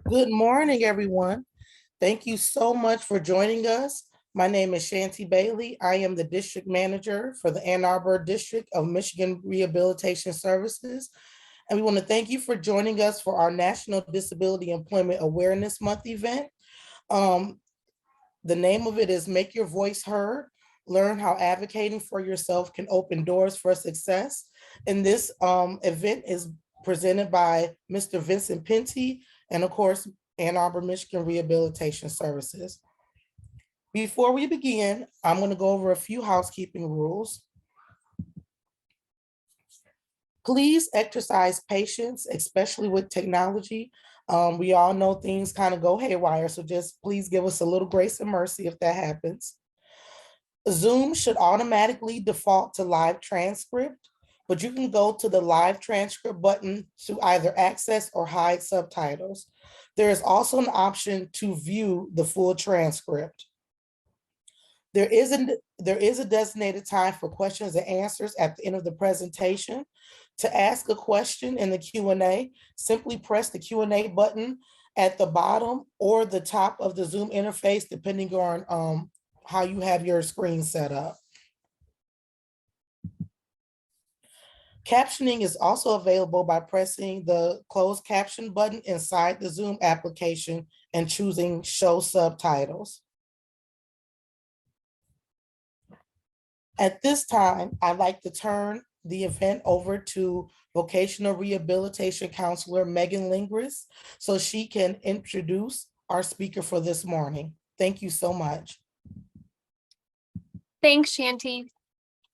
Good morning, everyone. Thank you so much for joining us. My name is Shanti Bailey. I am the district manager for the Ann Arbor District of Michigan Rehabilitation Services. And we want to thank you for joining us for our National Disability Employment Awareness Month event. Um, the name of it is Make Your Voice Heard. Learn how advocating for yourself can open doors for success. And this event is presented by Mr. Vincent Penty and of course, Ann Arbor, Michigan Rehabilitation Services. Before we begin, I'm going to go over a few housekeeping rules. Please exercise patience, especially with technology. We all know things kind of go haywire, so just please give us a little grace and mercy if that happens. Zoom should automatically default to live transcript, but you can go to the live transcript button to either access or hide subtitles. There is also an option to view the full transcript. There is a designated time for questions and answers at the end of the presentation. To ask a question in the Q&A, simply press the Q&A button at the bottom or the top of the Zoom interface, depending on how you have your screen set up. Captioning is also available by pressing the closed caption button inside the Zoom application and choosing Show Subtitles. At this time, I'd like to turn the event over to Vocational Rehabilitation Counselor Megan Lingris so she can introduce our speaker for this morning. Thank you so much. Thanks, Shanti.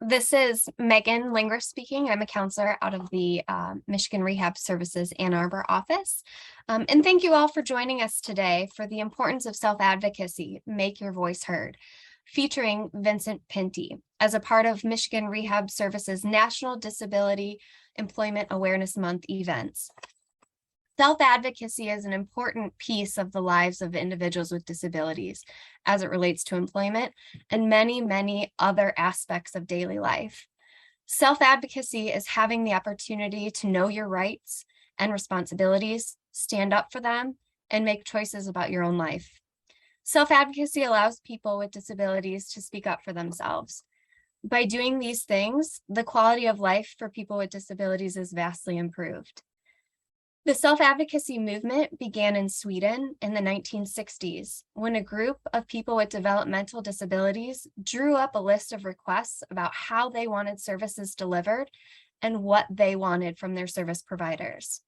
This is Megan Lingris speaking. I'm a counselor out of the Michigan Rehab Services Ann Arbor office. And thank you all for joining us today for the importance of self-advocacy, Make Your Voice Heard, featuring Vincent Penty as a part of Michigan Rehab Services National Disability Employment Awareness Month events. Self-advocacy is an important piece of the lives of individuals with disabilities as it relates to employment and many, many other aspects of daily life. Self-advocacy is having the opportunity to know your rights and responsibilities, stand up for them, and make choices about your own life. Self-advocacy allows people with disabilities to speak up for themselves. By doing these things, the quality of life for people with disabilities is vastly improved. The self-advocacy movement began in Sweden in the 1960s when a group of people with developmental disabilities drew up a list of requests about how they wanted services delivered and what they wanted from their service providers.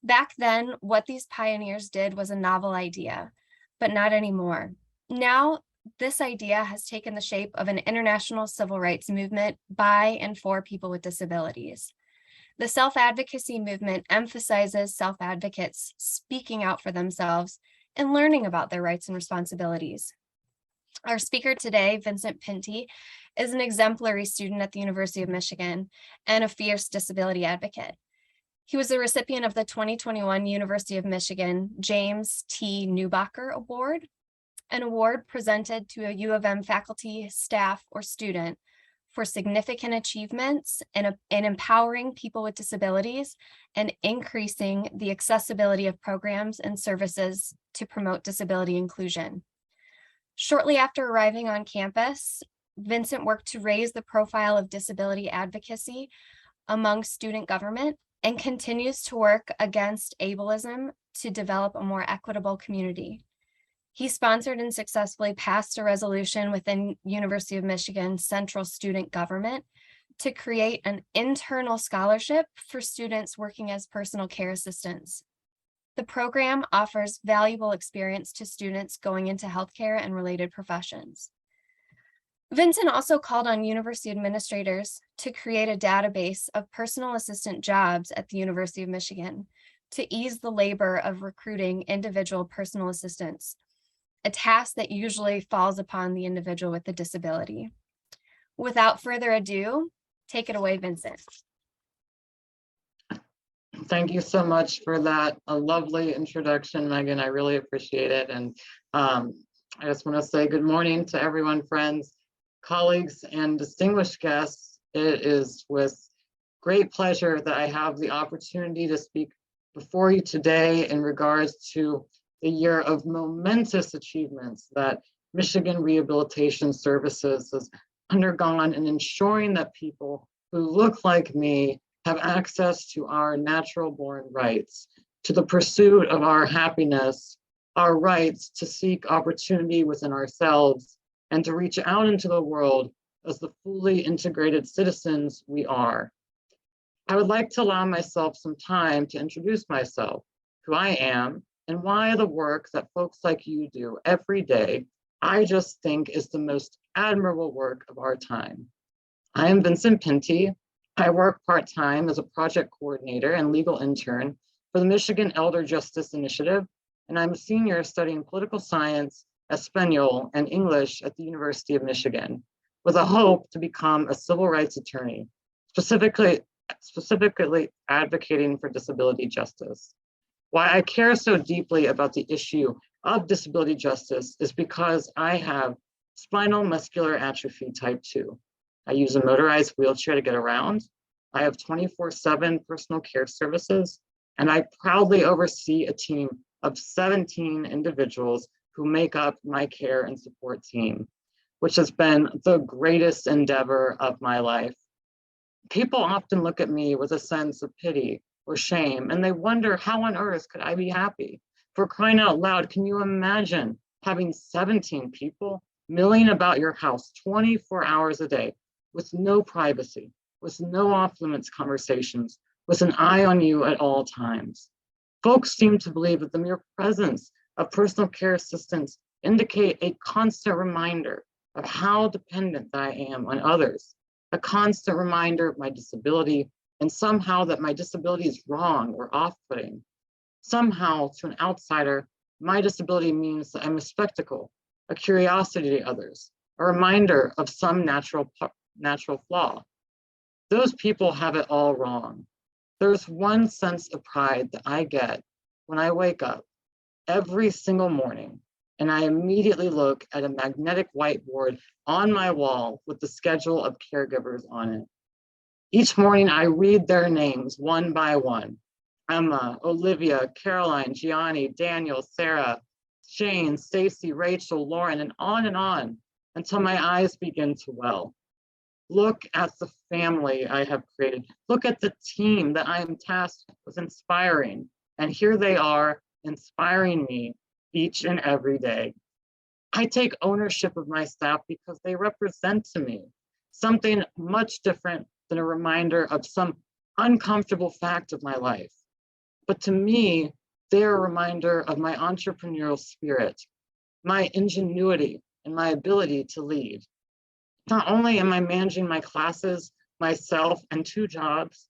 Back then, what these pioneers did was a novel idea, but not anymore. Now, this idea has taken the shape of an international civil rights movement by and for people with disabilities. The self-advocacy movement emphasizes self-advocates speaking out for themselves and learning about their rights and responsibilities. Our speaker today, Vincent Penty, is an exemplary student at the University of Michigan and a fierce disability advocate. He was the recipient of the 2021 University of Michigan James T. Newbacher Award, an award presented to a U of M faculty, staff, or student for significant achievements in empowering people with disabilities and increasing the accessibility of programs and services to promote disability inclusion. Shortly after arriving on campus, Vincent worked to raise the profile of disability advocacy among student government and continues to work against ableism to develop a more equitable community. He sponsored and successfully passed a resolution within University of Michigan Central Student Government to create an internal scholarship for students working as personal care assistants. The program offers valuable experience to students going into healthcare and related professions. Vincent also called on university administrators to create a database of personal assistant jobs at the University of Michigan to ease the labor of recruiting individual personal assistants, a task that usually falls upon the individual with a disability. Without further ado, take it away, Vincent. Thank you so much for that a lovely introduction, Megan. I really appreciate it. And I just want to say good morning to everyone, friends, colleagues, and distinguished guests. It is with great pleasure that I have the opportunity to speak before you today in regards to the year of momentous achievements that Michigan Rehabilitation Services has undergone in ensuring that people who look like me have access to our natural born rights, to the pursuit of our happiness, our rights to seek opportunity within ourselves, and to reach out into the world as the fully integrated citizens we are. I would like to allow myself some time to introduce myself, who I am, and why the work that folks like you do every day, I just think is the most admirable work of our time. I am Vincent Pinty. I work part-time as a project coordinator and legal intern for the Michigan Elder Justice Initiative, and I'm a senior studying political science, Espanol, and English at the University of Michigan, with a hope to become a civil rights attorney, specifically advocating for disability justice. Why I care so deeply about the issue of disability justice is because I have spinal muscular atrophy type 2. I use a motorized wheelchair to get around. I have 24/7 personal care services, and I proudly oversee a team of 17 individuals who make up my care and support team, which has been the greatest endeavor of my life. People often look at me with a sense of pity or shame, and they wonder how on earth could I be happy? For crying out loud, can you imagine having 17 people milling about your house 24 hours a day with no privacy, with no off-limits conversations, with an eye on you at all times? Folks seem to believe that the mere presence of personal care assistants indicate a constant reminder of how dependent I am on others, a constant reminder of my disability, and somehow that my disability is wrong or off-putting. Somehow, to an outsider, my disability means that I'm a spectacle, a curiosity to others, a reminder of some natural flaw. Those people have it all wrong. There's one sense of pride that I get when I wake up every single morning and I immediately look at a magnetic whiteboard on my wall with the schedule of caregivers on it. Each morning I read their names one by one: Emma, Olivia, Caroline, Gianni, Daniel, Sarah, Shane, Stacy, Rachel, Lauren, and on until my eyes begin to well. Look at the family I have created. Look at the team that I am tasked with inspiring. And here they are, inspiring me each and every day. I take ownership of my staff because they represent to me something much different than a reminder of some uncomfortable fact of my life. But to me, they're a reminder of my entrepreneurial spirit, my ingenuity, and my ability to lead. Not only am I managing my classes, myself, and 2 jobs,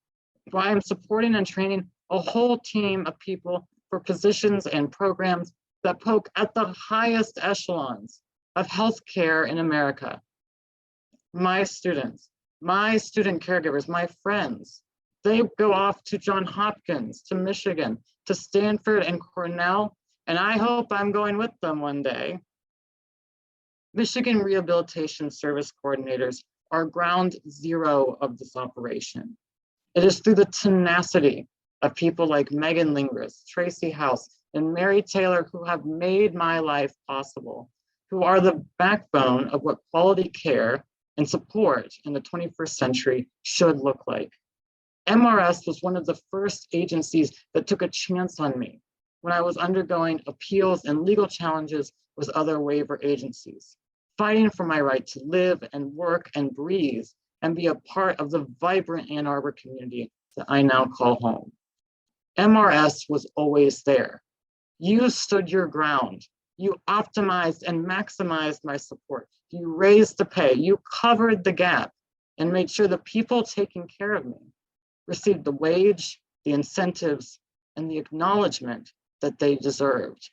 but I am supporting and training a whole team of people for positions and programs that poke at the highest echelons of healthcare in America. My students, my student caregivers, my friends, they go off to Johns Hopkins, to Michigan, to Stanford and Cornell, and I hope I'm going with them one day. Michigan Rehabilitation Service Coordinators are ground zero of this operation. It is through the tenacity of people like Megan Lingris, Tracy House, and Mary Taylor who have made my life possible, who are the backbone of what quality care and support in the 21st century should look like. MRS was one of the first agencies that took a chance on me when I was undergoing appeals and legal challenges with other waiver agencies, fighting for my right to live and work and breathe and be a part of the vibrant Ann Arbor community that I now call home. MRS was always there. You stood your ground. You optimized and maximized my support. You raised the pay. You covered the gap and made sure the people taking care of me received the wage, the incentives, and the acknowledgement that they deserved.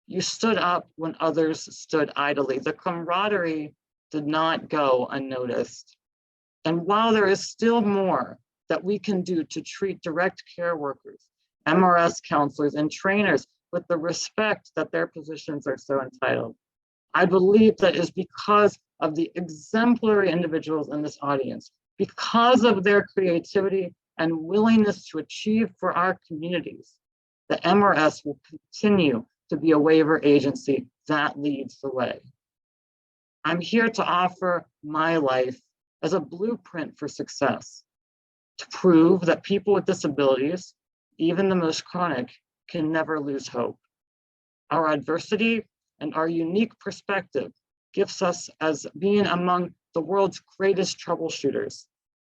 You stood up when others stood idly. The camaraderie did not go unnoticed. And while there is still more that we can do to treat direct care workers, MRS counselors, and trainers with the respect that their positions are so entitled, I believe that is because of the exemplary individuals in this audience, because of their creativity and willingness to achieve for our communities, the MRS will continue to be a waiver agency that leads the way. I'm here to offer my life as a blueprint for success, to prove that people with disabilities, even the most chronic, can never lose hope. Our adversity and our unique perspective gives us as being among the world's greatest troubleshooters.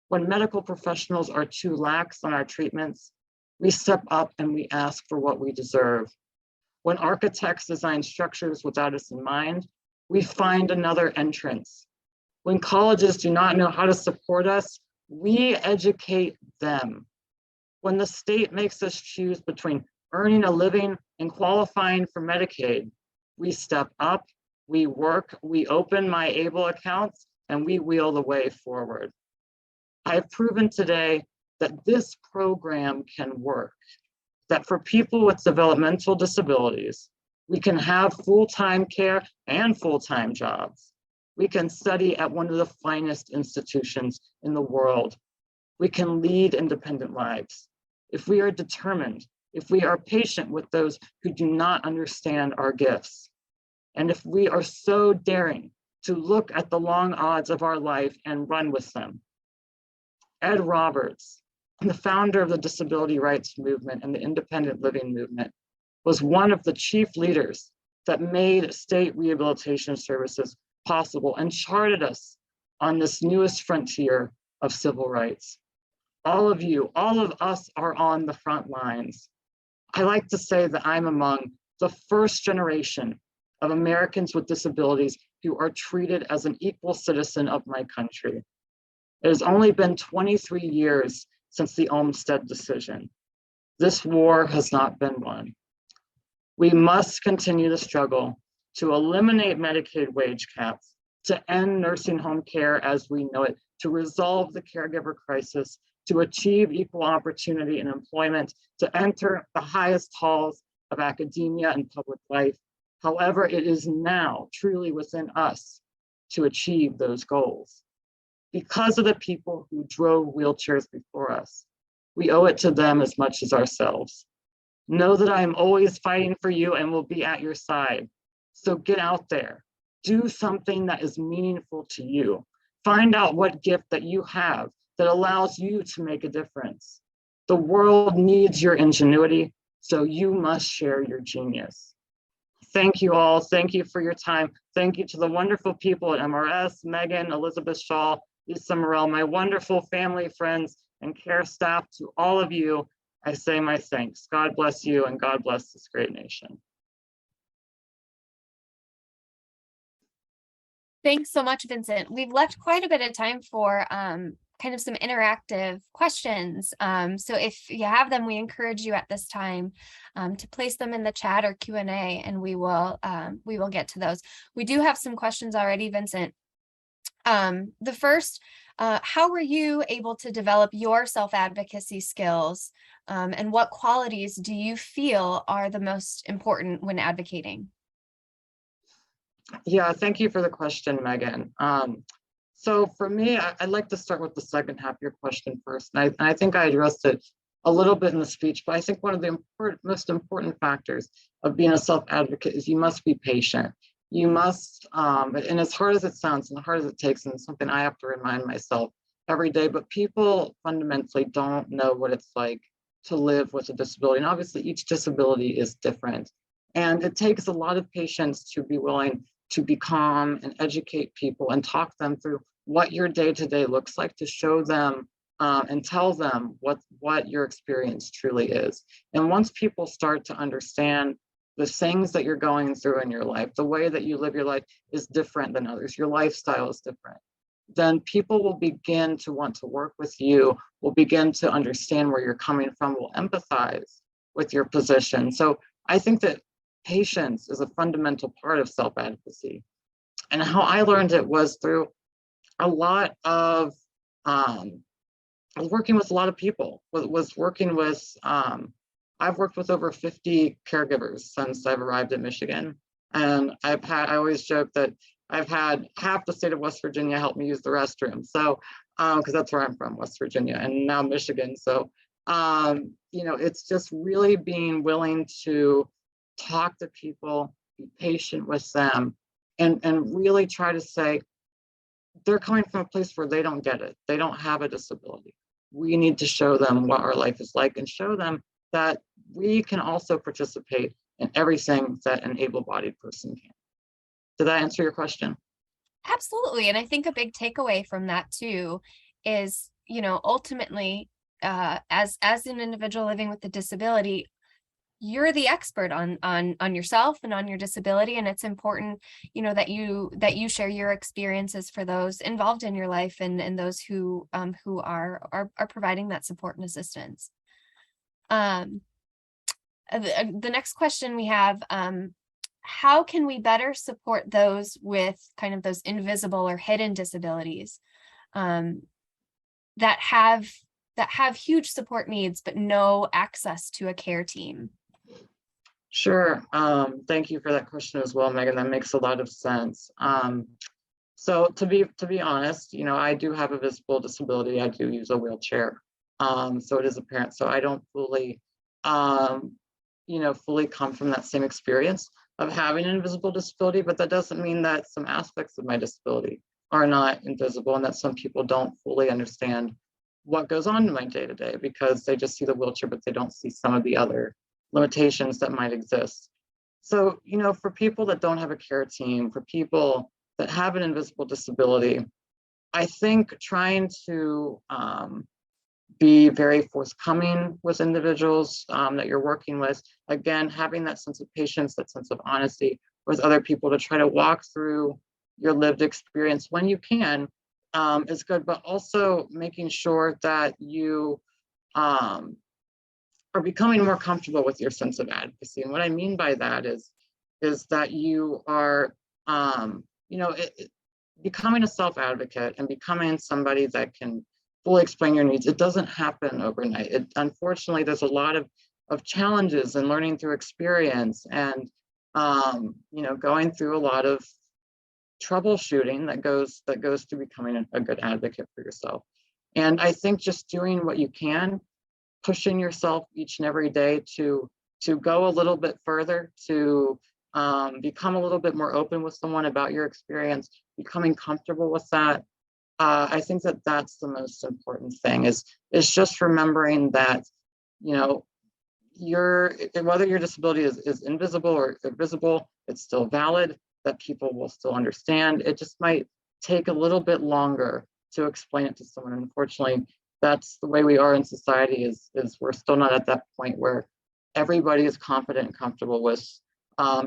When medical professionals are too lax on our treatments, we step up and we ask for what we deserve. When architects design structures without us in mind, we find another entrance. When colleges do not know how to support us, we educate them. When the state makes us choose between earning a living and qualifying for Medicaid, we step up, we work, we open my ABLE accounts, and we wheel the way forward. I've proven today that this program can work, that for people with developmental disabilities, we can have full-time care and full-time jobs. We can study at one of the finest institutions in the world. We can lead independent lives. If we are determined, if we are patient with those who do not understand our gifts, and if we are so daring to look at the long odds of our life and run with them. Ed Roberts, the founder of the disability rights movement and the independent living movement, was one of the chief leaders that made state rehabilitation services possible and charted us on this newest frontier of civil rights. All of you, all of us are on the front lines. I like to say that I'm among the first generation of Americans with disabilities who are treated as an equal citizen of my country. It has only been 23 years since the Olmstead decision. This war has not been won. We must continue the struggle to eliminate Medicaid wage caps, to end nursing home care as we know it, to resolve the caregiver crisis, to achieve equal opportunity in employment, to enter the highest halls of academia and public life. However, it is now truly within us to achieve those goals. Because of the people who drove wheelchairs before us, we owe it to them as much as ourselves. Know that I am always fighting for you and will be at your side. So get out there, do something that is meaningful to you. Find out what gift that you have that allows you to make a difference. The world needs your ingenuity, so you must share your genius. Thank you all. Thank you for your time. Thank you to the wonderful people at MRS, Megan, Elizabeth Shaw, Lisa Morell, my wonderful family, friends, and care staff. To all of you, I say my thanks. God bless you and God bless this great nation. Thanks so much, Vincent. We've left quite a bit of time for kind of some interactive questions. So if you have them, we encourage you at this time to place them in the chat or Q&A, and we will get to those. We do have some questions already, Vincent. The first, how were you able to develop your self-advocacy skills, and what qualities do you feel are the most important when advocating? Yeah, thank you for the question, Megan. So for me, I'd like to start with the second half of your question first. And I think I addressed it a little bit in the speech, but I think one of the most important factors of being a self-advocate is you must be patient. You must, and as hard as it sounds and hard as it takes, and it's something I have to remind myself every day, but people fundamentally don't know what it's like to live with a disability. And obviously each disability is different. And it takes a lot of patience to be willing to be calm and educate people and talk them through what your day-to-day looks like, to show them and tell them what your experience truly is. And once people start to understand the things that you're going through in your life, the way that you live your life is different than others, your lifestyle is different, then people will begin to want to work with you, will begin to understand where you're coming from, will empathize with your position. So I think that patience is a fundamental part of self-advocacy. And how I learned it was through a lot of, I was working with a lot of people, was working with, I've worked with over 50 caregivers since I've arrived in Michigan. And I always joke that I've had half the state of West Virginia help me use the restroom. So, because that's where I'm from, West Virginia, and now Michigan. So It's just really being willing to talk to people, be patient with them, and really try to say, they're coming from a place where they don't get it. They don't have a disability. We need to show them what our life is like and show them that we can also participate in everything that an able-bodied person can. Did that answer your question? Absolutely. And I think a big takeaway from that too is, ultimately, as an individual living with a disability, you're the expert on yourself and on your disability. And it's important, that you share your experiences for those involved in your life, and those who are providing that support and assistance. The next question we have, how can we better support those with kind of those invisible or hidden disabilities, that have huge support needs but no access to a care team? Sure. Thank you for that question as well, Megan. That makes a lot of sense. So to be honest, I do have a visible disability. I do use a wheelchair. So it is apparent. So I don't fully, fully come from that same experience of having an invisible disability, but that doesn't mean that some aspects of my disability are not invisible, and that some people don't fully understand what goes on in my day-to-day because they just see the wheelchair, but they don't see some of the other limitations that might exist. So, for people that don't have a care team, for people that have an invisible disability, I think trying to be very forthcoming with individuals that you're working with, again, having that sense of patience, that sense of honesty with other people to try to walk through your lived experience when you can, is good, but also making sure that you are becoming more comfortable with your sense of advocacy. And what I mean by that is that you are, becoming a self-advocate and becoming somebody that can fully explain your needs. It doesn't happen overnight. Unfortunately, there's a lot of challenges and learning through experience, and going through a lot of troubleshooting that goes to becoming a good advocate for yourself. And I think just doing what you can, pushing yourself each and every day to go a little bit further, to become a little bit more open with someone about your experience, becoming comfortable with that. I think that that's the most important thing, is just remembering that, whether your disability is invisible or visible, it's still valid, that people will still understand. It just might take a little bit longer to explain it to someone. Unfortunately, that's the way we are in society, is we're still not at that point where everybody is confident and comfortable with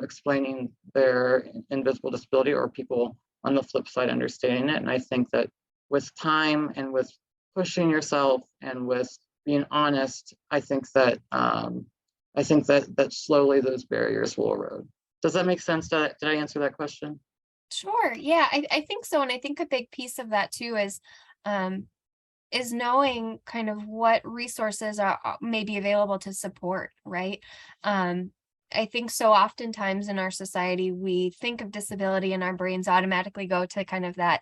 explaining their invisible disability, or people on the flip side understanding it. And I think that with time and with pushing yourself and with being honest, I think that slowly those barriers will erode. Does that make sense? Did I answer that question? Sure. Yeah, I think so. And I think a big piece of that too is knowing kind of what resources may be available to support, right? I think so oftentimes in our society, we think of disability and our brains automatically go to kind of the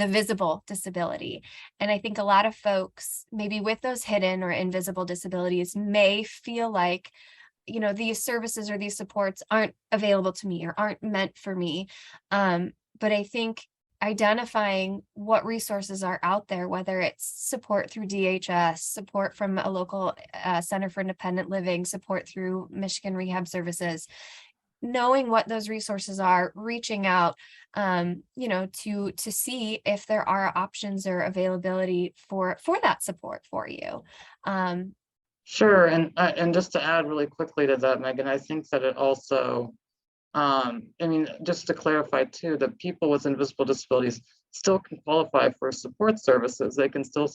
visible disability. And I think a lot of folks, maybe with those hidden or invisible disabilities, may feel like, these services or these supports aren't available to me or aren't meant for me. But I think identifying what resources are out there, whether it's support through DHS, support from a local Center for Independent Living, support through Michigan Rehab Services, knowing what those resources are, reaching out, to see if there are options or availability for that support for you. Sure. And just to add really quickly to that, Megan, I think that it also, just to clarify too, that people with invisible disabilities still can qualify for support services. They can still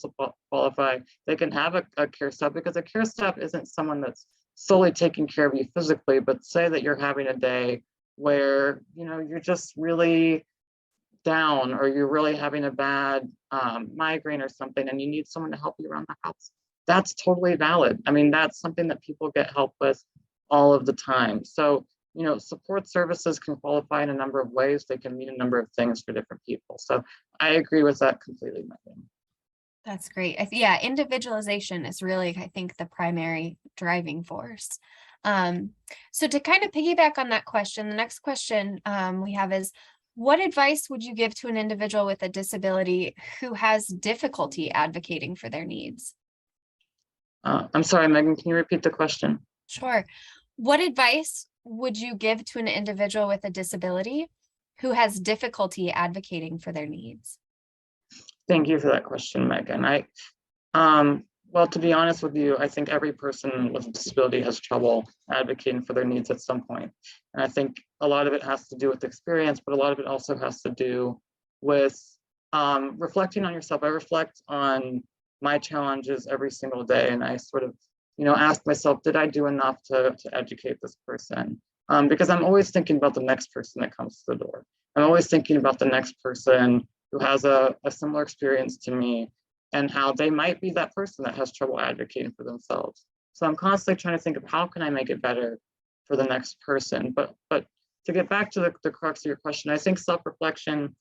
qualify. They can have a care staff, because a care staff isn't someone that's solely taking care of you physically, but say that you're having a day where, you're just really down, or you're really having a bad migraine or something, and you need someone to help you around the house. That's totally valid. That's something that people get help with all of the time. So, support services can qualify in a number of ways. They can mean a number of things for different people. So I agree with that completely, Megan. That's great. Yeah, individualization is really, I think, the primary driving force. So to kind of piggyback on that question, the next question we have is, what advice would you give to an individual with a disability who has difficulty advocating for their needs? I'm sorry, Megan, can you repeat the question? Sure. What advice would you give to an individual with a disability who has difficulty advocating for their needs? Thank you for that question, Megan. Well, to be honest with you, I think every person with a disability has trouble advocating for their needs at some point. And I think a lot of it has to do with experience, but a lot of it also has to do with reflecting on yourself. I reflect on my challenges every single day, and I sort of, ask myself, did I do enough to educate this person? Because I'm always thinking about the next person that comes to the door. I'm always thinking about the next person who has a similar experience to me, and how they might be that person that has trouble advocating for themselves. So I'm constantly trying to think of how can I make it better for the next person. But to get back to the crux of your question, I think self-reflection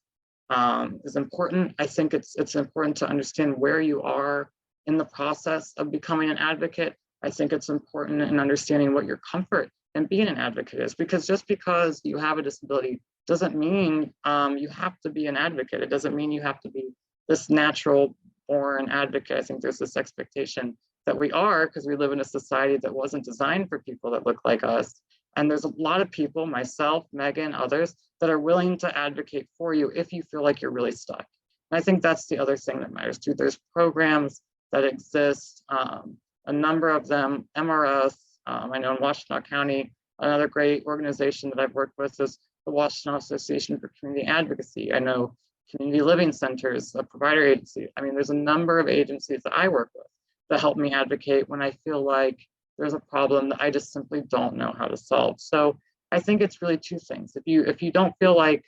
is important. I think it's important to understand where you are in the process of becoming an advocate. I think it's important in understanding what your comfort in being an advocate is, because just because you have a disability doesn't mean you have to be an advocate. It doesn't mean you have to be this natural born advocate. I think there's this expectation that we are, because we live in a society that wasn't designed for people that look like us. And there's a lot of people, myself, Megan, others, that are willing to advocate for you if you feel like you're really stuck. And I think that's the other thing that matters too. There's programs that exist, a number of them, MRS, I know in Washtenaw County, another great organization that I've worked with is the Washtenaw Association for Community Advocacy. I know community living centers, a provider agency. I mean, there's a number of agencies that I work with that help me advocate when I feel like there's a problem that I just simply don't know how to solve. So I think it's really two things. If you don't feel like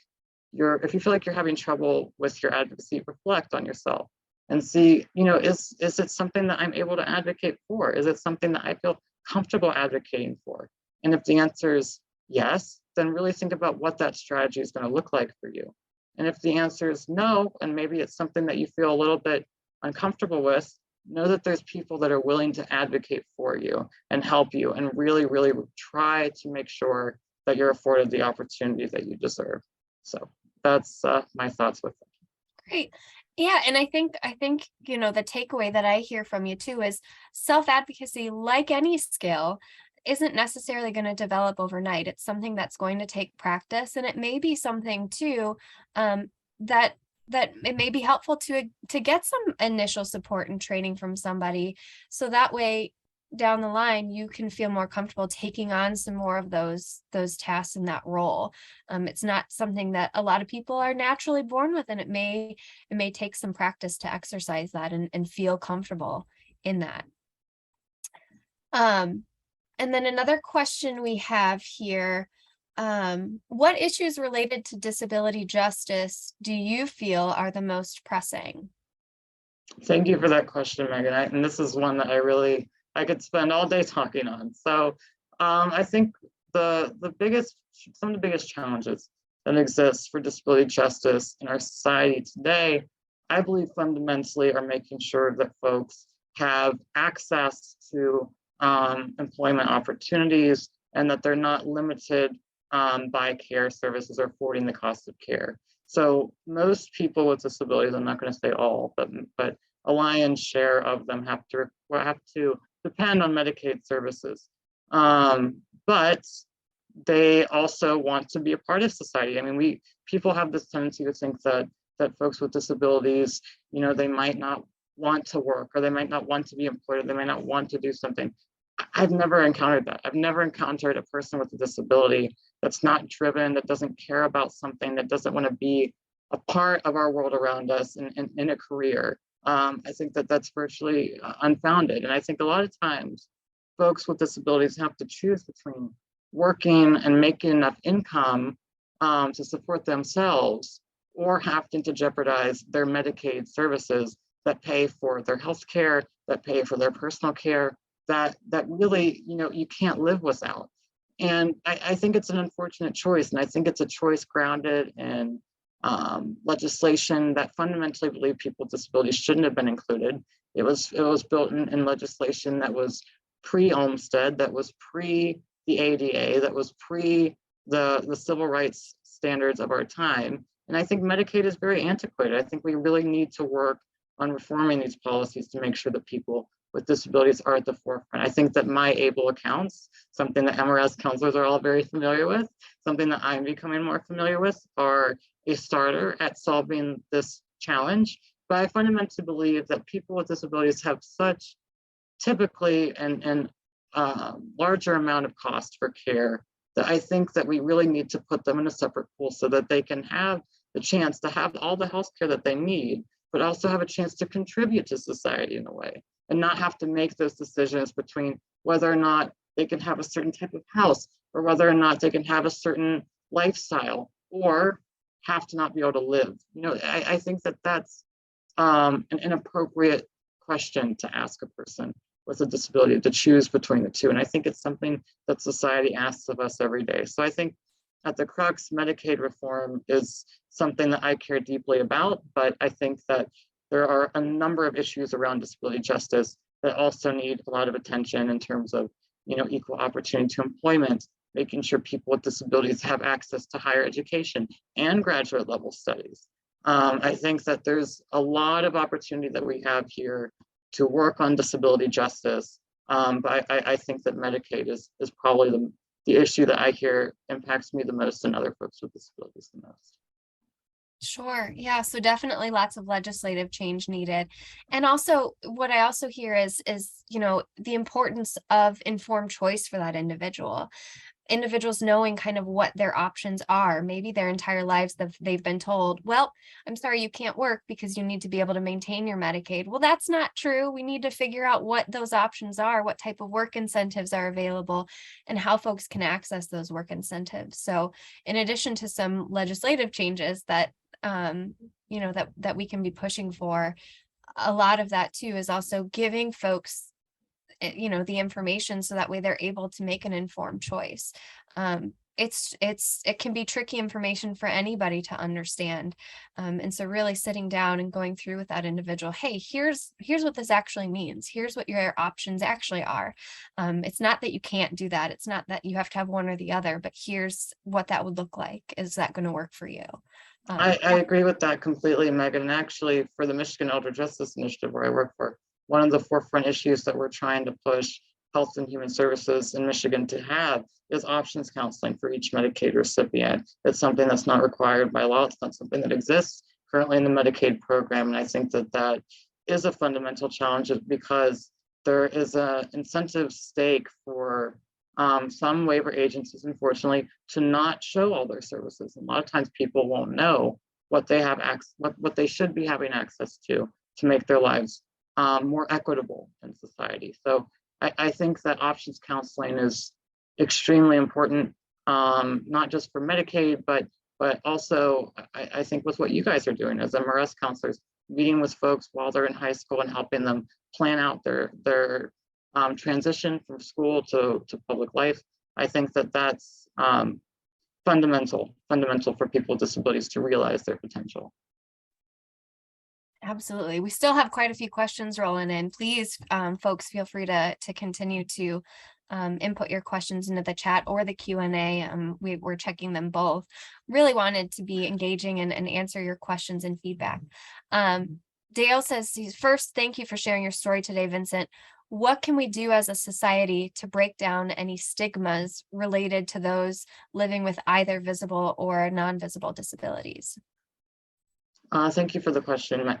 if you feel like you're having trouble with your advocacy, reflect on yourself and see, is it something that I'm able to advocate for? Is it something that I feel comfortable advocating for? And if the answer is yes, then really think about what that strategy is going to look like for you. And if the answer is no, and maybe it's something that you feel a little bit uncomfortable with, know that there's people that are willing to advocate for you and help you and really, really try to make sure that you're afforded the opportunity that you deserve. So that's my thoughts with it. Great. Yeah, and I think the takeaway that I hear from you too is self-advocacy, like any skill, isn't necessarily going to develop overnight. It's something that's going to take practice, and it may be something too that it may be helpful to get some initial support and training from somebody, so that way down the line you can feel more comfortable taking on some more of those tasks in that role. It's not something that a lot of people are naturally born with, and it may take some practice to exercise that and feel comfortable in that. And then another question we have here, what issues related to disability justice do you feel are the most pressing? Thank you for that question, Megan. And this is one that I could spend all day talking on. So I think some of the biggest challenges that exist for disability justice in our society today, I believe fundamentally are making sure that folks have access to employment opportunities, and that they're not limited by care services or affording the cost of care. So most people with disabilities, I'm not going to say all, but a lion's share of them have to depend on Medicaid services. But they also want to be a part of society. I mean, people have this tendency to think that folks with disabilities, they might not want to work, or they might not want to be employed, or they might not want to do something. I've never encountered that. I've never encountered a person with a disability that's not driven, that doesn't care about something, that doesn't want to be a part of our world around us in a career. I think that's virtually unfounded. And I think a lot of times folks with disabilities have to choose between working and making enough income to support themselves, or having to jeopardize their Medicaid services that pay for their health care, that pay for their personal care, that really, you can't live without. And I think it's an unfortunate choice. And I think it's a choice grounded in legislation that fundamentally believed people with disabilities shouldn't have been included. It was built in legislation that was pre-Olmsted, that was pre the ADA, that was pre the civil rights standards of our time. And I think Medicaid is very antiquated. I think we really need to work on reforming these policies to make sure that people with disabilities are at the forefront. I think that My Able accounts, something that MRS counselors are all very familiar with, something that I'm becoming more familiar with, are a starter at solving this challenge. But I fundamentally believe that people with disabilities have such typically and larger amount of cost for care that I think that we really need to put them in a separate pool so that they can have the chance to have all the health care that they need, but also have a chance to contribute to society in a way and not have to make those decisions between whether or not they can have a certain type of house or whether or not they can have a certain lifestyle or have to not be able to live. You know, I think that that's an inappropriate question to ask a person with a disability to choose between the two. And I think it's something that society asks of us every day. So I think at the crux, Medicaid reform is something that I care deeply about, but I think that there are a number of issues around disability justice that also need a lot of attention in terms of, you know, equal opportunity to employment, making sure people with disabilities have access to higher education and graduate level studies. I think that there's a lot of opportunity that we have here to work on disability justice. But I think that Medicaid is probably the issue that I hear impacts me the most and other folks with disabilities the most. Sure. Yeah. So definitely lots of legislative change needed. And also what I also hear is, you know, the importance of informed choice for that individual. Individuals knowing kind of what their options are. Maybe their entire lives that they've been told, well, I'm sorry, you can't work because you need to be able to maintain your Medicaid. Well, that's not true. We need to figure out what those options are, what type of work incentives are available, and how folks can access those work incentives. So in addition to some legislative changes that you know, that we can be pushing for, a lot of that too is also giving folks, you know, the information so that way they're able to make an informed choice. It can be tricky information for anybody to understand. And so really sitting down and going through with that individual, hey, here's what this actually means. Here's what your options actually are. It's not that you can't do that. It's not that you have to have one or the other, but here's what that would look like. Is that going to work for you? I agree with that completely, Megan. And actually, for the Michigan Elder Justice Initiative, where I work for, one of the forefront issues that we're trying to push Health and Human Services in Michigan to have is options counseling for each Medicaid recipient. It's something that's not required by law. It's not something that exists currently in the Medicaid program. And I think that that is a fundamental challenge because there is an incentive stake for some waiver agencies, unfortunately, to not show all their services. And a lot of times people won't know what they have what they should be having access to make their lives more equitable in society. So I think that options counseling is extremely important, not just for Medicaid, but also I think with what you guys are doing as MRS counselors, meeting with folks while they're in high school and helping them plan out their transition from school to public life. I think that that's fundamental for people with disabilities to realize their potential. Absolutely. We still have quite a few questions rolling in. Please, folks, feel free to continue to input your questions into the chat or the Q&A. We're checking them both. Really wanted to be engaging and answer your questions and feedback. Dale says, first, thank you for sharing your story today, Vincent. What can we do as a society to break down any stigmas related to those living with either visible or non-visible disabilities? Thank you for the question,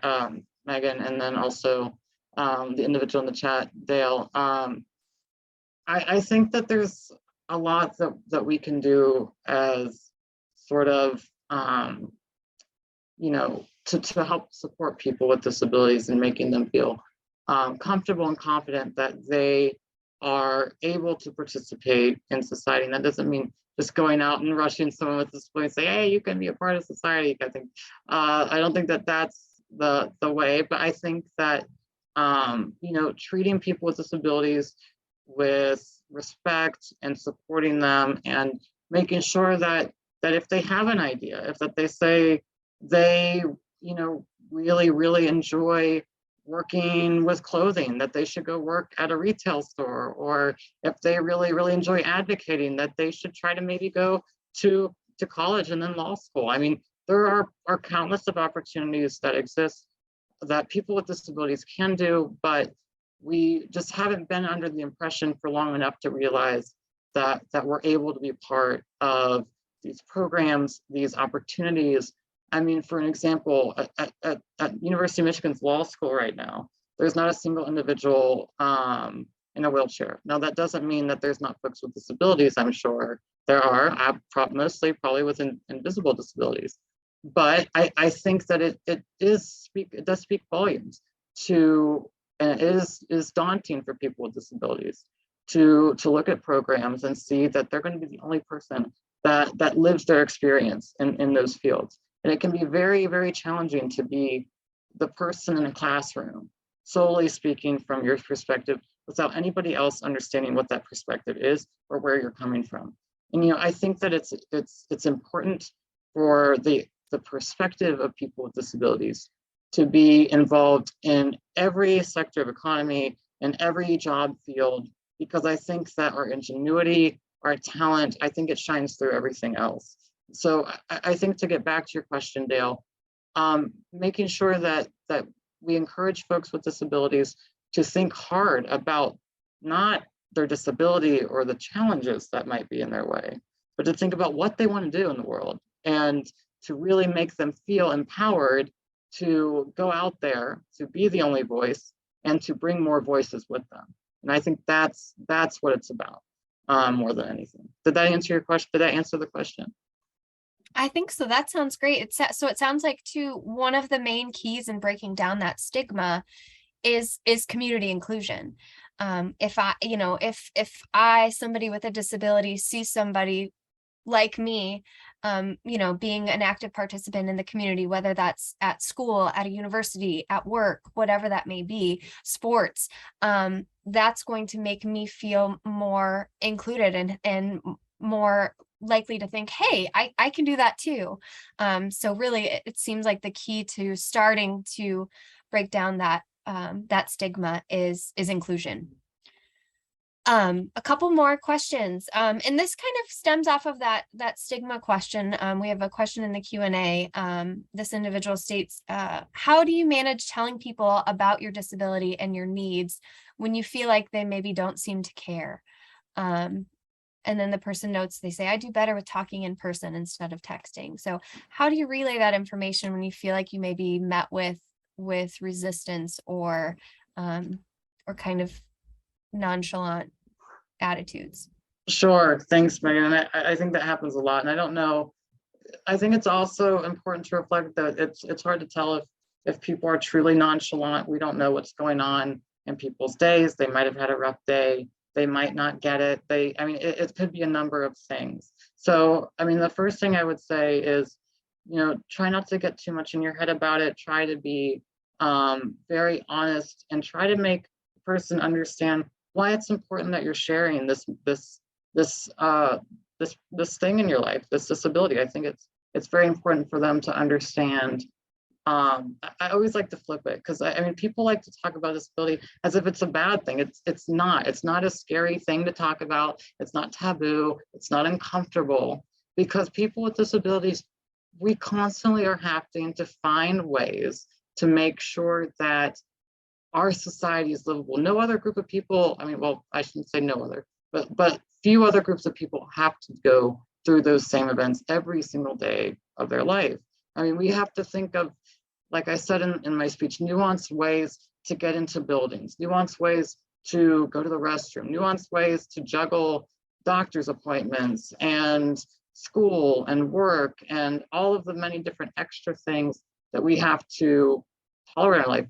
Megan, and then also the individual in the chat, Dale. I think that there's a lot that we can do as sort of, you know, to help support people with disabilities and making them feel comfortable and confident that they are able to participate in society. And that doesn't mean just going out and rushing someone with disability and say, hey, you can be a part of society. I don't think that that's the way, but I think that, you know, treating people with disabilities with respect and supporting them and making sure that if they have an idea, if that they say, they, really, really enjoy working with clothing, that they should go work at a retail store, or if they really, really enjoy advocating, that they should try to maybe go to college and then law school. I mean, there are countless of opportunities that exist that people with disabilities can do, but we just haven't been under the impression for long enough to realize that we're able to be part of these programs, these opportunities. I mean, for an example, at University of Michigan's law school right now, there's not a single individual in a wheelchair. Now, that doesn't mean that there's not folks with disabilities. I'm sure there are, mostly probably with invisible disabilities. But I think that it does speak volumes to, and it is daunting for people with disabilities to look at programs and see that they're going to be the only person that lives their experience in those fields. And it can be very, very challenging to be the person in a classroom, solely speaking from your perspective without anybody else understanding what that perspective is or where you're coming from. And I think that it's important for the perspective of people with disabilities to be involved in every sector of economy and every job field, because I think that our ingenuity, our talent, I think it shines through everything else. So I think, to get back to your question, Dale, making sure that we encourage folks with disabilities to think hard about not their disability or the challenges that might be in their way, but to think about what they want to do in the world, and to really make them feel empowered to go out there, to be the only voice, and to bring more voices with them. And I think that's what it's about, more than anything. Did that answer your question? Did that answer the question? I think so. That sounds great. So it sounds like, too, one of the main keys in breaking down that stigma is community inclusion. If I, somebody with a disability, see somebody like me, being an active participant in the community, whether that's at school, at a university, at work, whatever that may be, sports, that's going to make me feel more included and more likely to think, hey, I can do that too. So really, it seems like the key to starting to break down that stigma is inclusion. A couple more questions, and this kind of stems off of that stigma question. We have a question in the Q&A. This individual states, how do you manage telling people about your disability and your needs when you feel like they maybe don't seem to care? And then the person notes, they say, I do better with talking in person instead of texting. So how do you relay that information when you feel like you may be met with resistance or kind of nonchalant attitudes? Sure. Thanks, Megan. I think that happens a lot. And I don't know. I think it's also important to reflect that it's hard to tell if people are truly nonchalant. We don't know what's going on in people's days. They might have had a rough day. They might not get it. It could be a number of things. So, the first thing I would say is, try not to get too much in your head about it. Try to be very honest, and try to make the person understand why it's important that you're sharing this thing in your life, this disability. I think it's very important for them to understand. I always like to flip it, because people like to talk about disability as if it's a bad thing. It's not. It's not a scary thing to talk about. It's not taboo. It's not uncomfortable, because people with disabilities, we constantly are having to find ways to make sure that our society is livable. No other group of people, I shouldn't say no other, but few other groups of people have to go through those same events every single day of their life. We have to think of, like I said in my speech, nuanced ways to get into buildings, nuanced ways to go to the restroom, nuanced ways to juggle doctor's appointments and school and work and all of the many different extra things that we have to tolerate in life.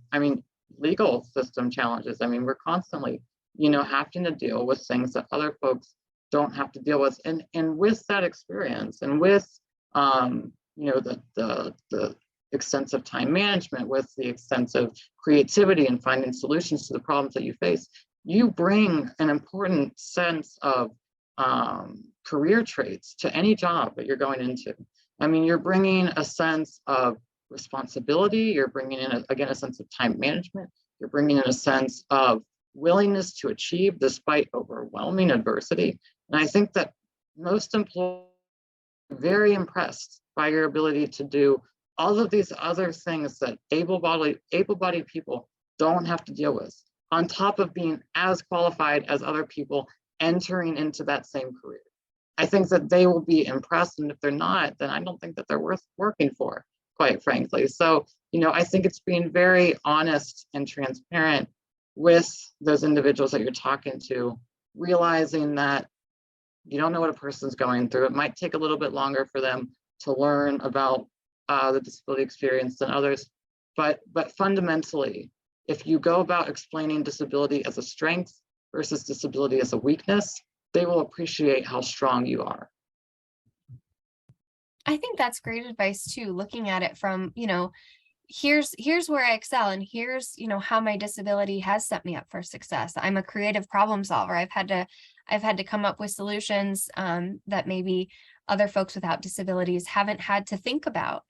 Legal system challenges. We're constantly, having to deal with things that other folks don't have to deal with. And with that experience, and with, the extensive time management, with the extensive creativity and finding solutions to the problems that you face, you bring an important sense of career traits to any job that you're going into. You're bringing a sense of responsibility. You're bringing in, again, a sense of time management. You're bringing in a sense of willingness to achieve despite overwhelming adversity. And I think that most employees are very impressed by your ability to do all of these other things that able-bodied people don't have to deal with, on top of being as qualified as other people entering into that same career. I think that they will be impressed, and if they're not, then I don't think that they're worth working for, quite frankly. So, I think it's being very honest and transparent with those individuals that you're talking to, realizing that you don't know what a person's going through. It might take a little bit longer for them to learn about the disability experience than others, but fundamentally, if you go about explaining disability as a strength versus disability as a weakness, they will appreciate how strong you are. I think that's great advice too, looking at it from, here's where I excel, and here's, how my disability has set me up for success. I'm a creative problem solver. I've had to come up with solutions that maybe other folks without disabilities haven't had to think about.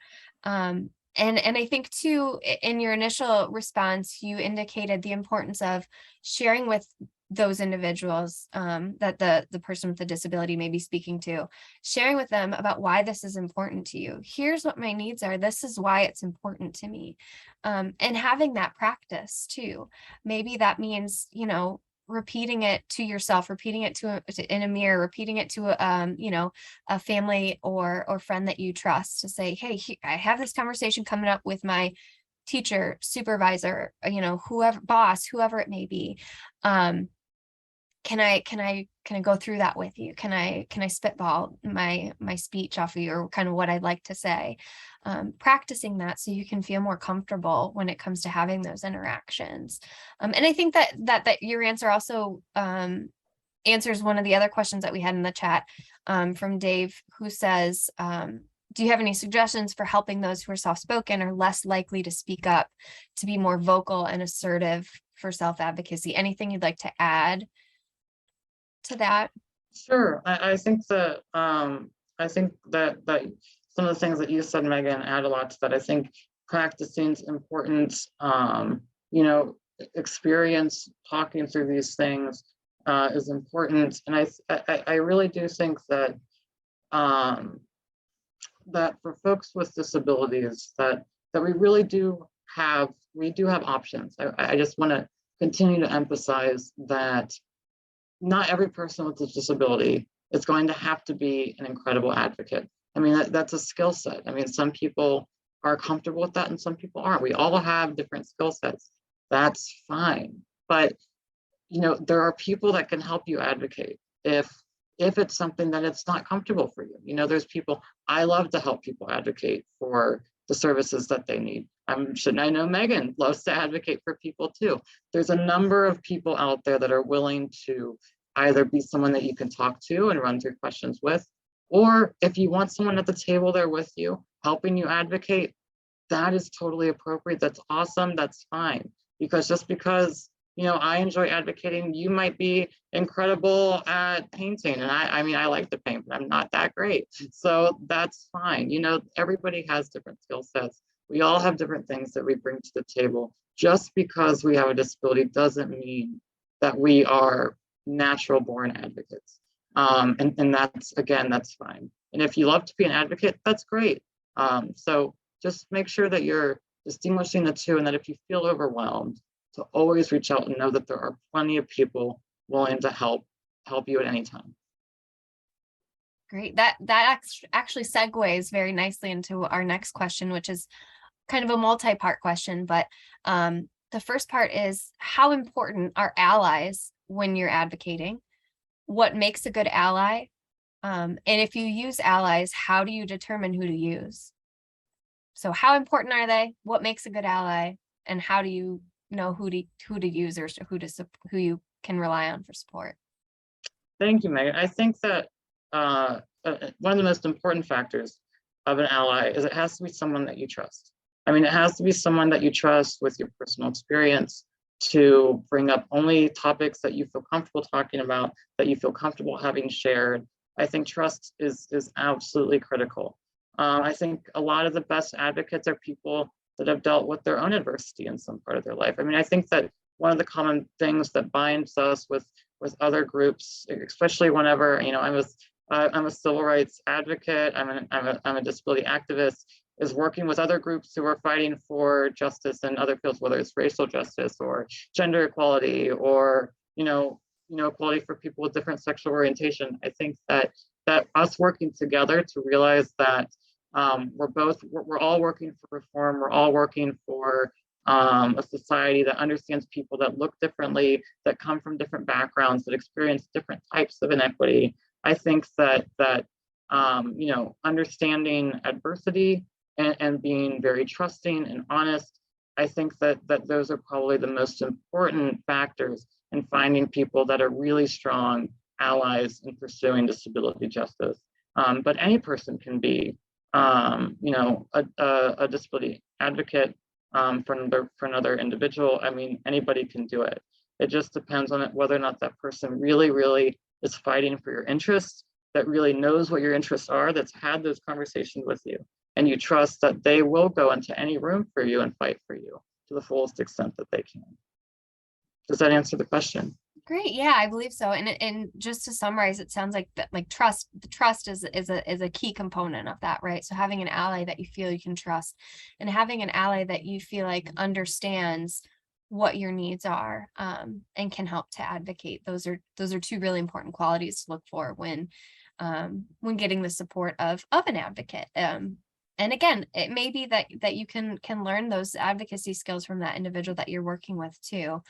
And I think too, in your initial response, you indicated the importance of sharing with those individuals that the person with the disability may be speaking to, sharing with them about why this is important to you. Here's what my needs are. This is why it's important to me. And having that practice too. Maybe that means, repeating it to yourself, repeating it in a mirror, repeating it to a family or friend that you trust, to say, hey, I have this conversation coming up with my teacher, supervisor, whoever, boss, whoever it may be. Can I go through that with you? Can I spitball my speech off of you, or kind of what I'd like to say? Practicing that so you can feel more comfortable when it comes to having those interactions. And I think that your answer also answers one of the other questions that we had in the chat from Dave, who says, do you have any suggestions for helping those who are soft-spoken or less likely to speak up to be more vocal and assertive for self-advocacy? Anything you'd like to add to that? Sure. I think that some of the things that you said, Megan, add a lot to that. I think practicing is important. Experience talking through these things is important, and I really do think that that for folks with disabilities, that we do have options. I just want to continue to emphasize that not every person with a disability is going to have to be an incredible advocate. I mean, that's a skill set. I mean, some people are comfortable with that and some people aren't. We all have different skill sets. That's fine. But, there are people that can help you advocate if it's something that it's not comfortable for you. There's people, I love to help people advocate for the services that they need. I know Megan loves to advocate for people too. There's a number of people out there that are willing to either be someone that you can talk to and run through questions with, or if you want someone at the table there with you, helping you advocate, that is totally appropriate. That's awesome. That's fine. Because just because, I enjoy advocating, you might be incredible at painting. And I like to paint, but I'm not that great. So that's fine. Everybody has different skill sets. We all have different things that we bring to the table. Just because we have a disability doesn't mean that we are natural born advocates. And that's fine. And if you love to be an advocate, that's great. So just make sure that you're distinguishing the two, and that if you feel overwhelmed, to always reach out and know that there are plenty of people willing to help you at any time. Great. That actually segues very nicely into our next question, which is kind of a multi-part question, but the first part is, how important are allies when you're advocating? What makes a good ally? And if you use allies, how do you determine who to use? So how important are they? What makes a good ally? And how do you know who to use, or who you can rely on for support? Thank you, Megan. I think that one of the most important factors of an ally is it has to be someone that you trust. I mean, it has to be someone that you trust with your personal experience to bring up only topics that you feel comfortable talking about, that you feel comfortable having shared. I think trust is absolutely critical. I think a lot of the best advocates are people that have dealt with their own adversity in some part of their life. I mean, I think that one of the common things that binds us with other groups, especially whenever, you know, I'm a civil rights advocate, I'm a disability activist, is working with other groups who are fighting for justice in other fields, whether it's racial justice or gender equality, or equality for people with different sexual orientation. I think that us working together to realize that we're all working for reform, we're all working for a society that understands people that look differently, that come from different backgrounds, that experience different types of inequity. I think that understanding adversity and being very trusting and honest, I think that those are probably the most important factors in finding people that are really strong allies in pursuing disability justice. But any person can be, a disability advocate for another individual. I mean, anybody can do it. It just depends on whether or not that person really, really is fighting for your interests, that really knows what your interests are, that's had those conversations with you, and you trust that they will go into any room for you and fight for you to the fullest extent that they can. Does that answer the question? Great. Yeah, I believe so. And just to summarize, it sounds like that, like the trust is a key component of that, right? So having an ally that you feel you can trust, and having an ally that you feel like understands what your needs are, and can help to advocate. Those are two really important qualities to look for when getting the support of an advocate. And again, it may be that you can learn those advocacy skills from that individual that you're working with too.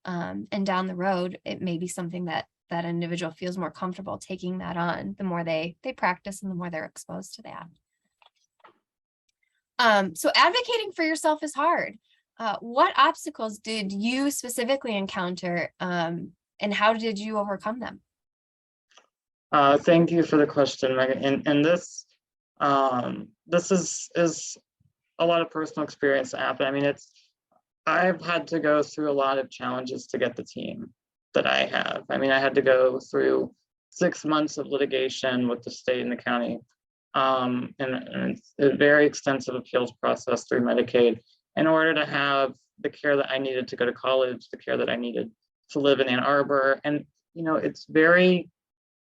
And down the road, it may be something that individual feels more comfortable taking that on the more they practice and the more they're exposed to that. So advocating for yourself is hard. What obstacles did you specifically encounter, and how did you overcome them? Thank you for the question, Megan. And this is a lot of personal experience that happened. I mean, I've had to go through a lot of challenges to get the team that I have. I mean, I had to go through 6 months of litigation with the state and the county, and it's a very extensive appeals process through Medicaid in order to have the care that I needed to go to college, the care that I needed to live in Ann Arbor. And, it's very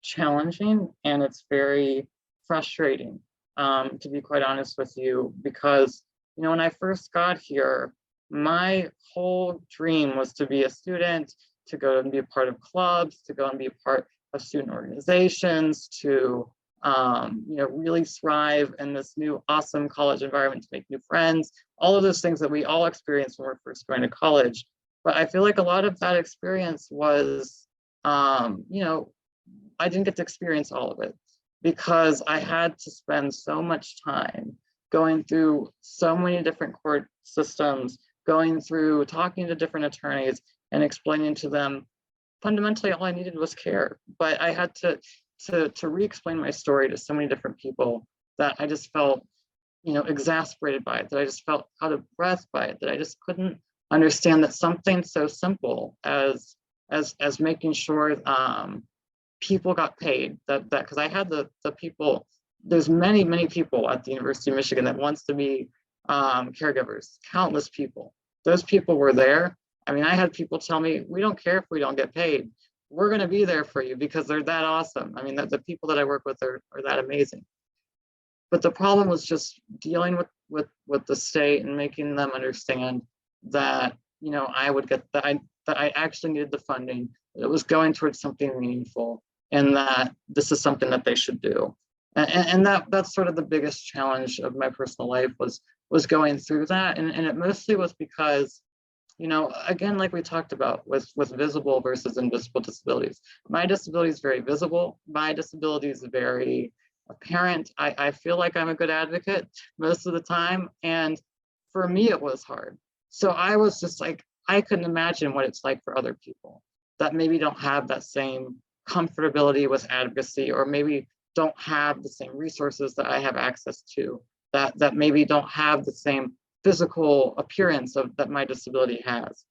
challenging and it's very frustrating, to be quite honest with you, because, when I first got here, my whole dream was to be a student, to go and be a part of clubs, to go and be a part of student organizations, to really thrive in this new awesome college environment, to make new friends, all of those things that we all experience when we're first going to college. But I feel like a lot of that experience was, I didn't get to experience all of it because I had to spend so much time going through so many different court systems, going through talking to different attorneys and explaining to them fundamentally all I needed was care. But I had to re-explain my story to so many different people that I just felt, exasperated by it, that I just felt out of breath by it, that I just couldn't understand that something so simple as making sure people got paid, that because I had the people, there's many people at the University of Michigan that wants to be caregivers, countless people. Those people were there. I mean, I had people tell me, we don't care if we don't get paid. We're going to be there for you because they're that awesome. I mean, the people that I work with are that amazing. But the problem was just dealing with the state and making them understand that, I would get that I actually needed the funding, that it was going towards something meaningful, and that this is something that they should do. And that's sort of the biggest challenge of my personal life was going through that. And it mostly was because, again, like we talked about with visible versus invisible disabilities. My disability is very visible. My disability is very apparent. I feel like I'm a good advocate most of the time. And for me, it was hard. So I was just like, I couldn't imagine what it's like for other people that maybe don't have that same comfortability with advocacy, or maybe don't have the same resources that I have access to, that maybe don't have the same physical appearance that my disability has.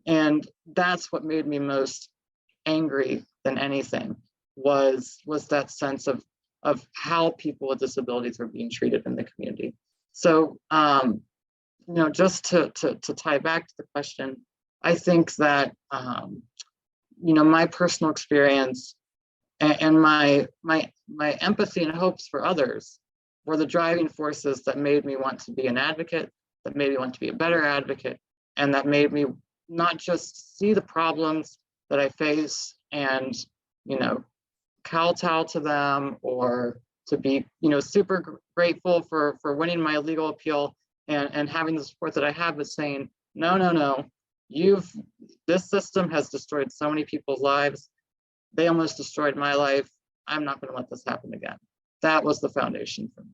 And that's what made me most angry than anything, was that sense of of how people with disabilities are being treated in the community. So, just to tie back to the question, I think that, my personal experience and my empathy and hopes for others were the driving forces that made me want to be an advocate, that made me want to be a better advocate, and that made me not just see the problems that I face and, kowtow to them, or to be, super grateful for winning my legal appeal and having the support that I have, but saying, no, this system has destroyed so many people's lives. They almost destroyed my life. I'm not going to let this happen again. That was the foundation for me.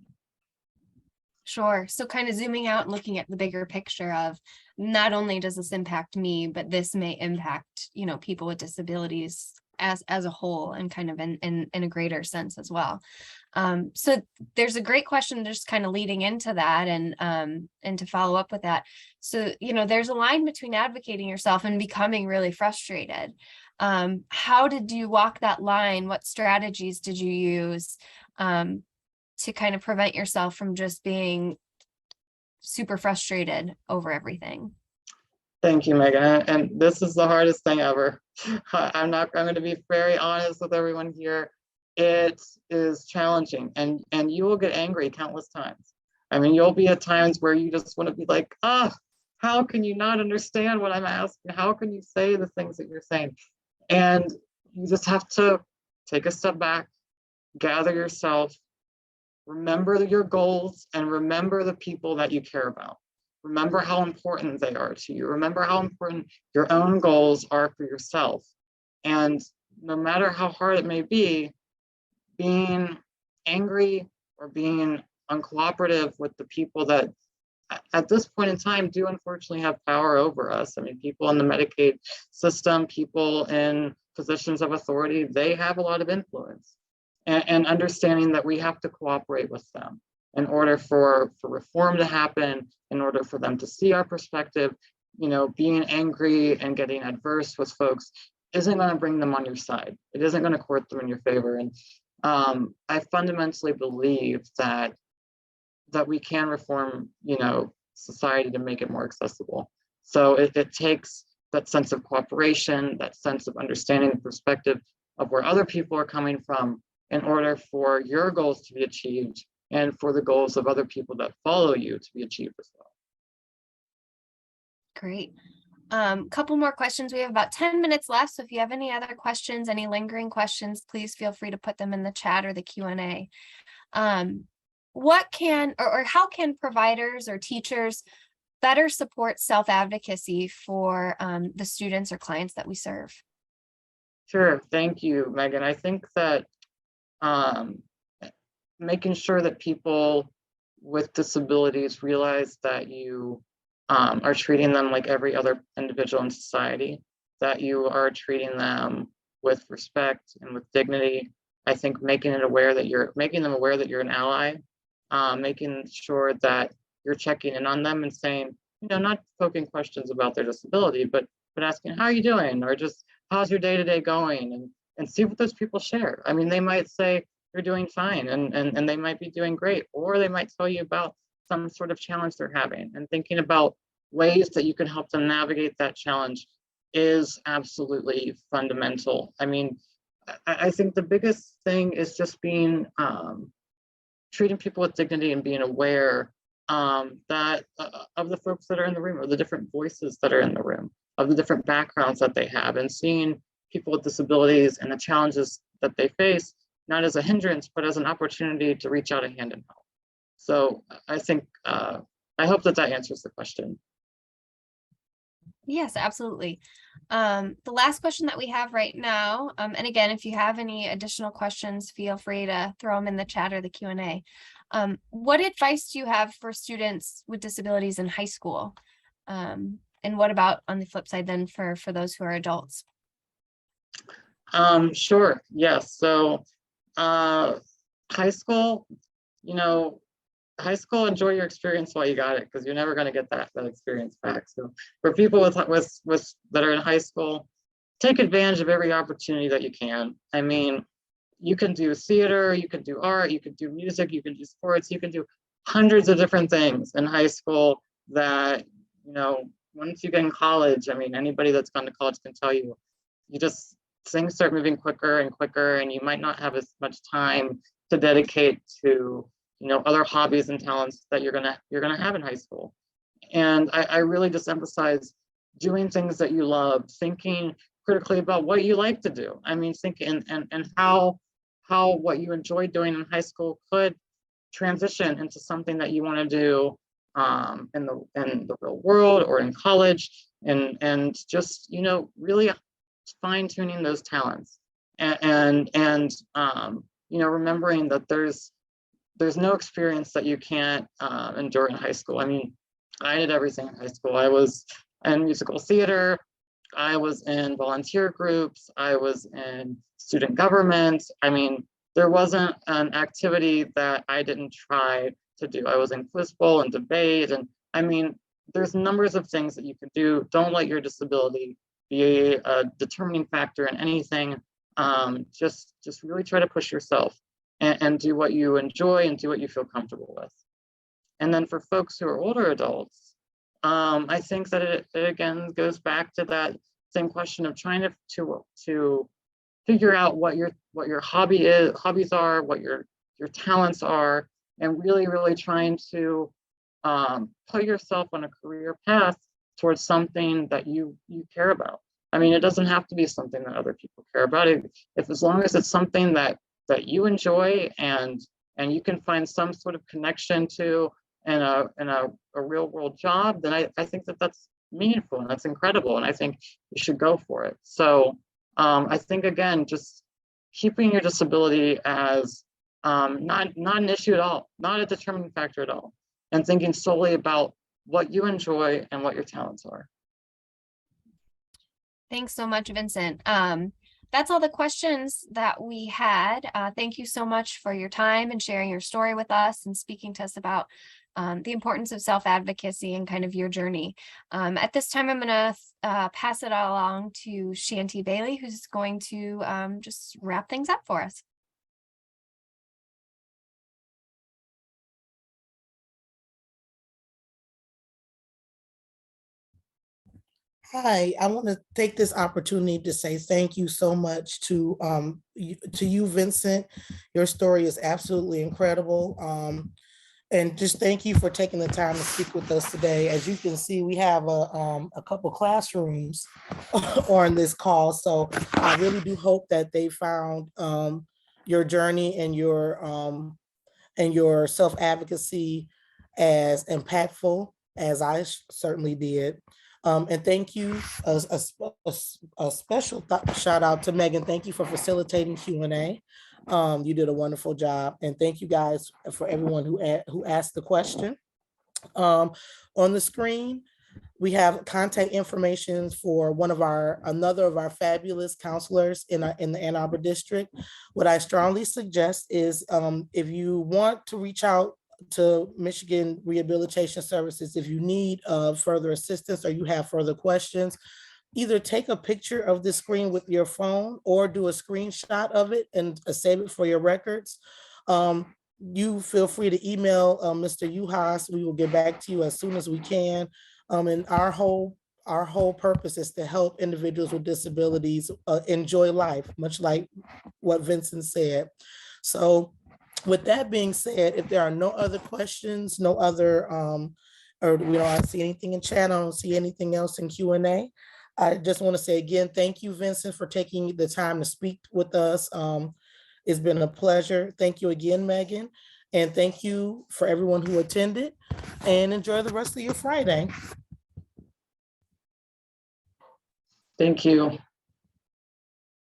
Sure. So kind of zooming out and looking at the bigger picture of, not only does this impact me, but this may impact, people with disabilities as a whole, and kind of in a greater sense as well. So there's a great question just kind of leading into that, and to follow up with that. So, there's a line between advocating yourself and becoming really frustrated. How did you walk that line? What strategies did you use to kind of prevent yourself from just being super frustrated over everything? Thank you, Megan. And this is the hardest thing ever. I'm going to be very honest with everyone here. It is challenging, and you will get angry countless times. I mean, you'll be at times where you just want to be like, how can you not understand what I'm asking? How can you say the things that you're saying? And you just have to take a step back, gather yourself, remember your goals, and remember the people that you care about. Remember how important they are to you. Remember how important your own goals are for yourself. And no matter how hard it may be, being angry or being uncooperative with the people that at this point in time do unfortunately have power over us. I mean, people in the Medicaid system, people in positions of authority, they have a lot of influence. And understanding that we have to cooperate with them in order for reform to happen, in order for them to see our perspective. Being angry and getting adverse with folks isn't going to bring them on your side. It isn't going to court them in your favor. And I fundamentally believe that we can reform, society to make it more accessible. So it takes that sense of cooperation, that sense of understanding the perspective of where other people are coming from, in order for your goals to be achieved and for the goals of other people that follow you to be achieved as well. Great. Couple more questions. We have about 10 minutes left. So if you have any other questions, any lingering questions, please feel free to put them in the chat or the Q&A. What can, or how can providers or teachers better support self-advocacy for the students or clients that we serve? Sure. Thank you, Megan. I think that making sure that people with disabilities realize that you are treating them like every other individual in society, that you are treating them with respect and with dignity. I think making them aware that you're an ally, making sure that you're checking in on them and saying, not poking questions about their disability, but asking, how are you doing? Or just, how's your day-to-day going? And see what those people share. I mean, they might say you're doing fine, and they might be doing great, or they might tell you about some sort of challenge they're having, and thinking about ways that you can help them navigate that challenge is absolutely fundamental. I mean, I think the biggest thing is just being treating people with dignity and being aware that of the folks that are in the room, or the different voices that are in the room, of the different backgrounds that they have, and seeing people with disabilities and the challenges that they face, not as a hindrance, but as an opportunity to reach out a hand and help. So I think, I hope that answers the question. Yes, absolutely. The last question that we have right now, and again, if you have any additional questions, feel free to throw them in the chat or the Q&A. What advice do you have for students with disabilities in high school? And what about on the flip side then for those who are adults? Sure, yes. So high school, enjoy your experience while you got it, because you're never going to get that experience back. So for people with that are in high school, take advantage of every opportunity that you can. I mean, you can do theater, you can do art, you can do music, you can do sports, you can do hundreds of different things in high school that, you know, once you get in college, I mean, anybody that's gone to college can tell you, you just, things start moving quicker and quicker, and you might not have as much time to dedicate to, you know, other hobbies and talents that you're gonna have in high school. And I really just emphasize doing things that you love, thinking critically about what you like to do. I mean, thinking and how what you enjoyed doing in high school could transition into something that you want to do in the real world or in college, and just, you know, really fine tuning those talents and you know, remembering that there's no experience that you can't endure in high school. I mean, I did everything in high school. I was in musical theater, I was in volunteer groups, I was in student government. I mean, there wasn't an activity that I didn't try to do. I was in quiz bowl and debate, and I mean, there's numbers of things that you can do. Don't let your disability be a determining factor in anything. Just really try to push yourself and do what you enjoy and do what you feel comfortable with. And then for folks who are older adults, I think that it again goes back to that same question of trying to figure out what your hobbies are, what your talents are, and really trying to put yourself on a career path towards something that you care about. I mean, it doesn't have to be something that other people care about. If as long as it's something that you enjoy and you can find some sort of connection to in a real world job, then I think that that's meaningful and that's incredible, and I think you should go for it. So I think, again, just keeping your disability as not an issue at all, not a determining factor at all, and thinking solely about what you enjoy and what your talents are. Thanks so much, Vincent. That's all the questions that we had. Thank you so much for your time and sharing your story with us and speaking to us about the importance of self-advocacy and kind of your journey. At this time, I'm going to pass it along to Shanti Bailey, who's going to just wrap things up for us. Hi, I want to take this opportunity to say thank you so much to you, Vincent. Your story is absolutely incredible. And just thank you for taking the time to speak with us today. As you can see, we have a couple classrooms on this call. So I really do hope that they found your journey and your self-advocacy as impactful as I certainly did. And thank you, a special shout out to Megan. Thank you for facilitating Q&A. You did a wonderful job. And thank you guys for everyone who asked the question. On the screen, we have contact information for another of our fabulous counselors in the Ann Arbor district. What I strongly suggest is if you want to reach out to Michigan Rehabilitation Services, if you need further assistance or you have further questions, either take a picture of the screen with your phone or do a screenshot of it and save it for your records. You feel free to email Mr. Uhas. We will get back to you as soon as we can. And our whole purpose is to help individuals with disabilities enjoy life, much like what Vincent said. So with that being said, if there are no other questions, no other, or we don't see anything in chat, I don't see anything else in Q&A. I just want to say again, thank you, Vincent, for taking the time to speak with us. It's been a pleasure. Thank you again, Megan. And thank you for everyone who attended, and enjoy the rest of your Friday. Thank you.